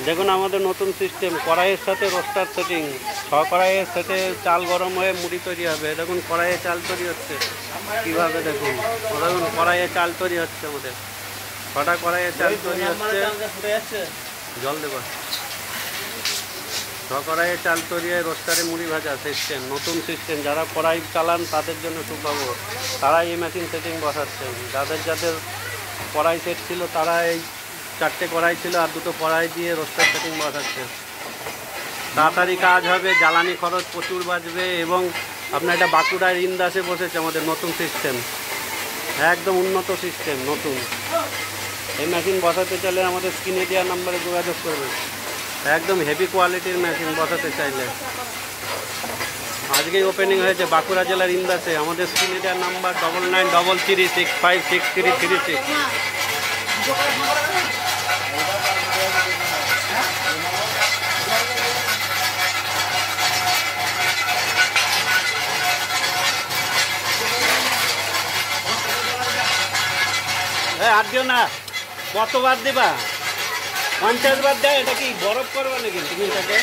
দেখুন আমাদের নতুন সিস্টেম, কড়াইয়ের সাথে রোস্টার সেটিং। 6 কড়াইয়ের সাথে চাল গরম হয়ে মুড়ি তৈরি হবে। দেখুন কড়াইয়ে চাল তৈরি হচ্ছে কীভাবে, দেখুন কড়াইয়ে চাল তৈরি হচ্ছে আমাদের। 6টা কড়াইয়ে চাল তৈরি হচ্ছে। জল দেবো। 6 কড়াইয়ে চাল তৈরি হয়ে রোস্টারে মুড়ি ভাজা সিস্টেম, নতুন সিস্টেম। যারা কড়াই চালান তাদের জন্য সুখবর, তারাই এই মেশিন সেটিং বসাচ্ছেন। যাদের যাদের কড়াই সেট ছিল তারা এই 4টে কড়াই ছিল আর 2টো কড়াই দিয়ে রোস্টার সেটিং বসাচ্ছে। তাড়াতাড়ি কাজ হবে, জ্বালানি খরচ প্রচুর বাঁচবে। এবং আপনার এটা বাঁকুড়ায় ইন্দাসে বসেছে আমাদের নতুন সিস্টেম, একদম উন্নত সিস্টেম নতুন। এই মেশিন বসাতে চাইলে আমাদের স্ক্রিনে দেওয়া নাম্বারে যোগাযোগ করবেন। একদম হেভি কোয়ালিটির মেশিন বসাতে চাইলে। আজকেই ওপেনিং হয়েছে বাঁকুড়া জেলার ইন্দাসে। আমাদের স্ক্রিনে দেওয়া নাম্বার 9933656336। আর দিও না, কতবার দিবা? 50 বার দেয়। এটা কি বরফ করবা নাকি তুমি এটাকে?